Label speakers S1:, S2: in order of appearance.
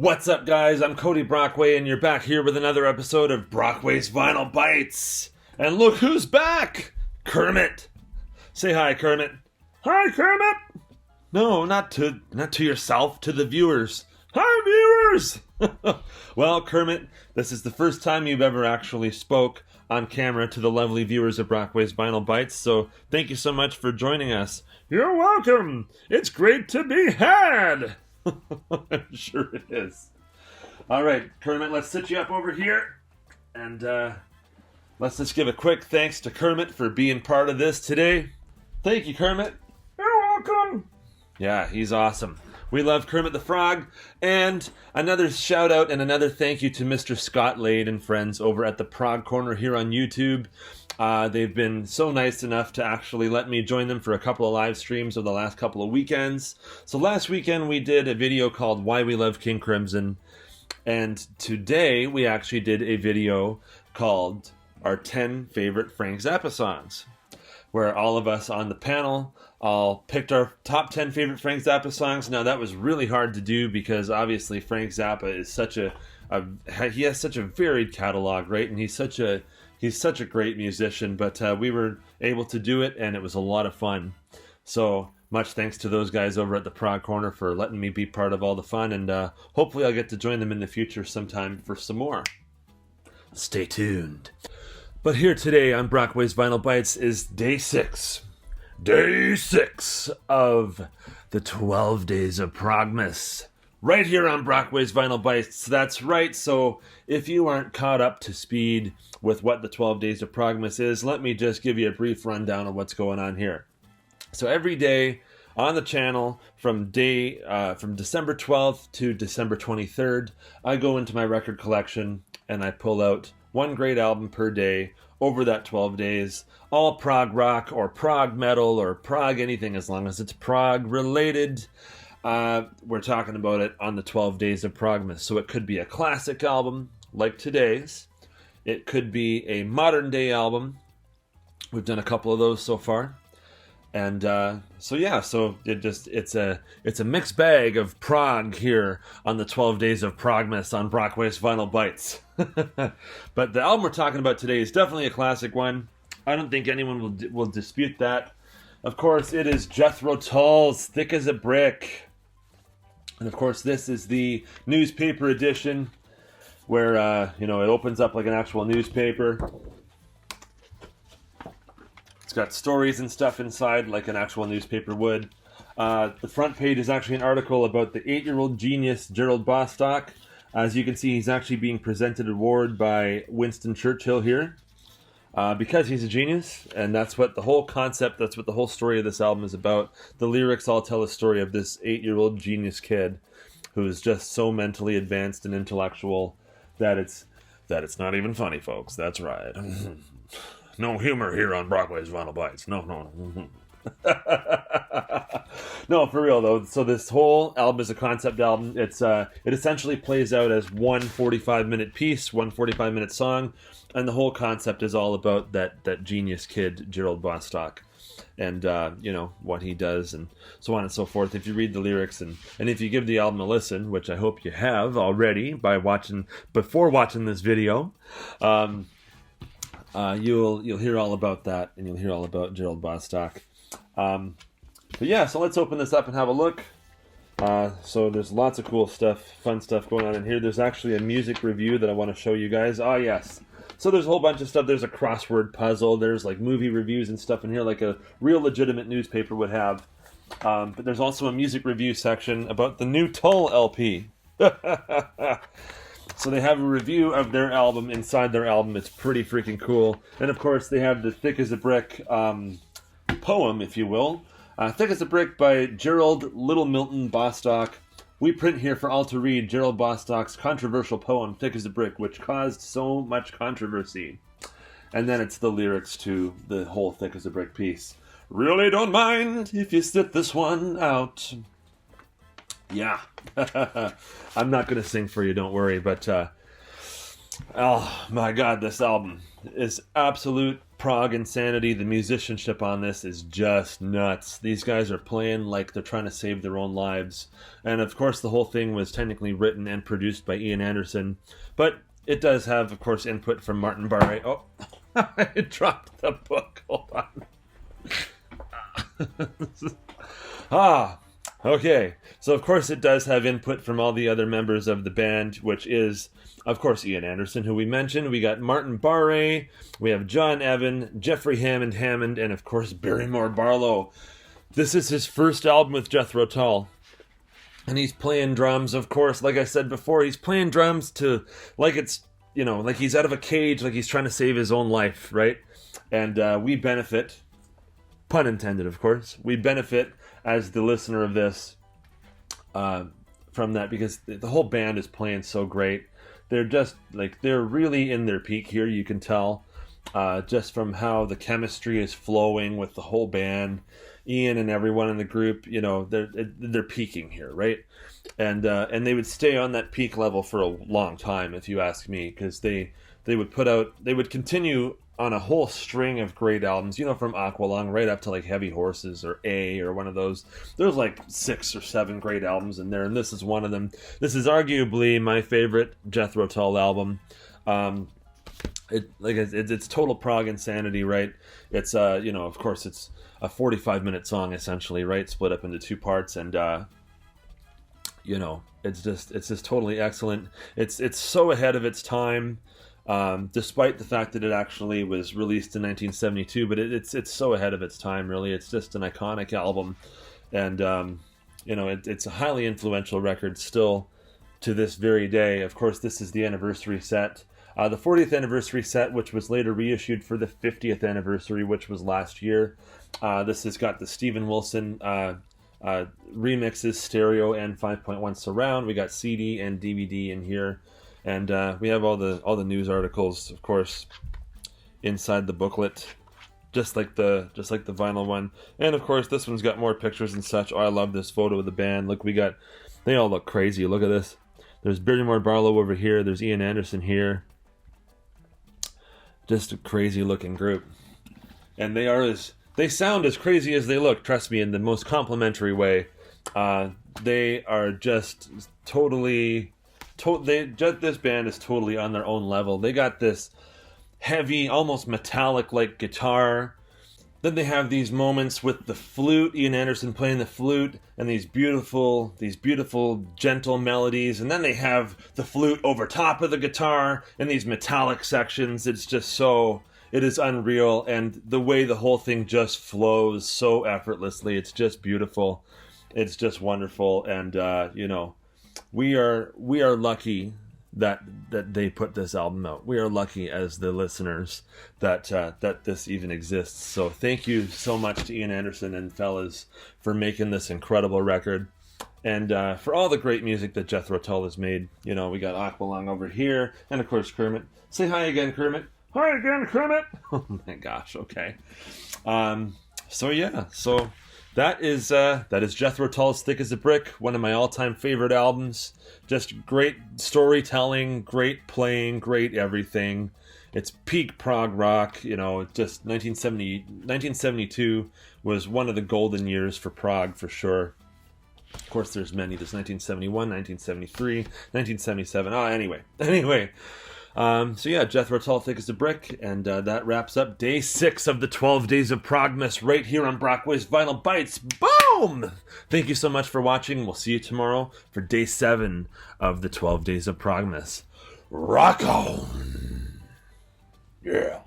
S1: What's up, guys? I'm Cody Brockway, and you're back here with another episode of Brockway's Vinyl Bytes. And look who's back! Kermit! Say hi, Kermit. Hi, Kermit! No, not to yourself, to the viewers. Hi, viewers! Well, Kermit, this is the first time you've ever actually spoke on camera to the lovely viewers of Brockway's Vinyl Bytes, so thank you so much for joining us. You're welcome! It's great to be had! I'm sure it is. Alright, Kermit, let's sit you up over here, and let's just give a quick thanks to Kermit for being part of this today. Thank you, Kermit. You're welcome! Yeah, he's awesome. We love Kermit the Frog, and another shout out and another thank you to Mr. Scott Lade and friends over at the Prog Corner here on YouTube. They've been so nice enough to actually let me join them for a couple of live streams over the last couple of weekends. So last weekend we did a video called Why We Love King Crimson, and today we actually did a video called Our 10 Favorite Frank Zappa Songs, where all of us on the panel all picked our top 10 favorite Frank Zappa songs. Now that was really hard to do because obviously Frank Zappa is he has such a varied catalog, right? And he's such a great musician, but we were able to do it and it was a lot of fun. So much thanks to those guys over at the Prog Corner for letting me be part of all the fun, and hopefully I'll get to join them in the future sometime for some more. Stay tuned. But here today on Brockway's Vinyl Bytes is Day 6. Day 6 of the 12 Days of Progmas. Right here on Brockway's Vinyl Bytes. That's right, so if you aren't caught up to speed with what the 12 Days of Progmas is, let me just give you a brief rundown of what's going on here. So every day on the channel from December 12th to December 23rd, I go into my record collection and I pull out one great album per day over that 12 days, all prog rock or prog metal or prog anything as long as it's prog related. We're talking about it on the 12 Days of Progmas. So it could be a classic album like today's. It could be a modern day album. We've done a couple of those so far. And so it's a mixed bag of prog here on the 12 Days of Progmas on Brockway's Vinyl Bytes. But the album we're talking about today is definitely a classic one. I don't think anyone will dispute that. Of course, it is Jethro Tull's Thick as a Brick. And of course, this is the newspaper edition where it opens up like an actual newspaper. It's got stories and stuff inside like an actual newspaper would. The front page is actually an article about the 8-year-old genius Gerald Bostock. As you can see, he's actually being presented an award by Winston Churchill here because he's a genius, and that's what the whole concept, that's what the whole story of this album is about. The lyrics all tell a story of this 8-year-old genius kid who is just so mentally advanced and intellectual that it's not even funny, folks. That's right. No humor here on Brockway's Vinyl Bytes. No. No, for real though. So this whole album is a concept album. It essentially plays out as one 45-minute piece, one 45-minute song, and the whole concept is all about that genius kid, Gerald Bostock, and what he does and so on and so forth. If you read the lyrics and if you give the album a listen, which I hope you have already before watching this video, you'll hear all about that, and you'll hear all about Gerald Bostock. But yeah, so let's open this up and have a look. So there's lots of cool stuff, fun stuff going on in here. There's actually a music review that I want to show you guys. Oh yes. So there's a whole bunch of stuff. There's a crossword puzzle. There's like movie reviews and stuff in here like a real legitimate newspaper would have. But there's also a music review section about the new Tull LP. So they have a review of their album inside their album. It's pretty freaking cool. And of course they have the Thick as a Brick poem, if you will. Thick as a Brick by Gerald Little Milton Bostock. We print here for all to read Gerald Bostock's controversial poem, Thick as a Brick, which caused so much controversy. And then it's the lyrics to the whole Thick as a Brick piece. Really don't mind if you sit this one out. Yeah. I'm not going to sing for you, don't worry, but Oh my god, this album is absolute prog insanity. The musicianship on this is just nuts. These guys are playing like they're trying to save their own lives. And of course, the whole thing was technically written and produced by Ian Anderson. But it does have, of course, input from Martin Barre. Oh, I dropped the book. Hold on. Okay. So, of course, it does have input from all the other members of the band, which is, of course, Ian Anderson, who we mentioned. We got Martin Barre, we have John Evan, Jeffrey Hammond, and, of course, Barrymore Barlow. This is his first album with Jethro Tull. And he's playing drums, of course, like I said before. He's playing drums to, like it's, like he's out of a cage, like he's trying to save his own life, right? And we benefit, pun intended, of course, we benefit as the listener of this from that, because the whole band is playing so great. They're just they're really in their peak here. You can tell just from how the chemistry is flowing with the whole band. Ian and everyone in the group, they're peaking here, right? And they would stay on that peak level for a long time, if you ask me, because they would continue on a whole string of great albums, from Aqualung right up to Heavy Horses or A or one of those. There's 6 or 7 great albums in there, and this is one of them. This is arguably my favorite Jethro Tull album. It's total prog insanity, right? It's of course it's a 45-minute song essentially, right? Split up into 2 parts, and it's just totally excellent. It's so ahead of its time. Despite the fact that it actually was released in 1972, but it's so ahead of its time, really. It's just an iconic album, and it's a highly influential record still to this very day. Of course, this is the anniversary set, the 40th anniversary set, which was later reissued for the 50th anniversary, which was last year. This has got the Steven Wilson remixes, stereo and 5.1 surround. We got CD and DVD in here. And we have all the news articles, of course, inside the booklet, just like the vinyl one. And of course, this one's got more pictures and such. Oh, I love this photo of the band. Look, they all look crazy. Look at this. There's Barrymore Barlow over here. There's Ian Anderson here. Just a crazy looking group, and they sound as crazy as they look. Trust me, in the most complimentary way. They are just totally. This band is totally on their own level. They got this heavy, almost metallic guitar. Then they have these moments with the flute, Ian Anderson playing the flute, and these beautiful, gentle melodies. And then they have the flute over top of the guitar in these metallic sections. It's just it is unreal. And the way the whole thing just flows so effortlessly, it's just beautiful. It's just wonderful. And, we are lucky that they put this album out. We are lucky as the listeners that this even exists. So thank you so much to Ian Anderson and fellas for making this incredible record, and for all the great music that Jethro Tull has made. We got Aqualung over here, and of course Kermit. Say hi again, Kermit. Hi again, Kermit. Oh my gosh. Okay. So that is Jethro Tull's Thick as a Brick, one of my all-time favorite albums. Just great storytelling, great playing, great everything. It's peak prog rock, just 1972 was one of the golden years for prog, for sure. Of course, there's many. There's 1971, 1973, 1977. Anyway. Jethro Tull, Thick as a Brick, and that wraps up day 6 of the 12 Days of Progmas right here on Brockway's Vinyl Bytes. Boom! Thank you so much for watching. We'll see you tomorrow for day 7 of the 12 Days of Progmas. Rock on! Yeah.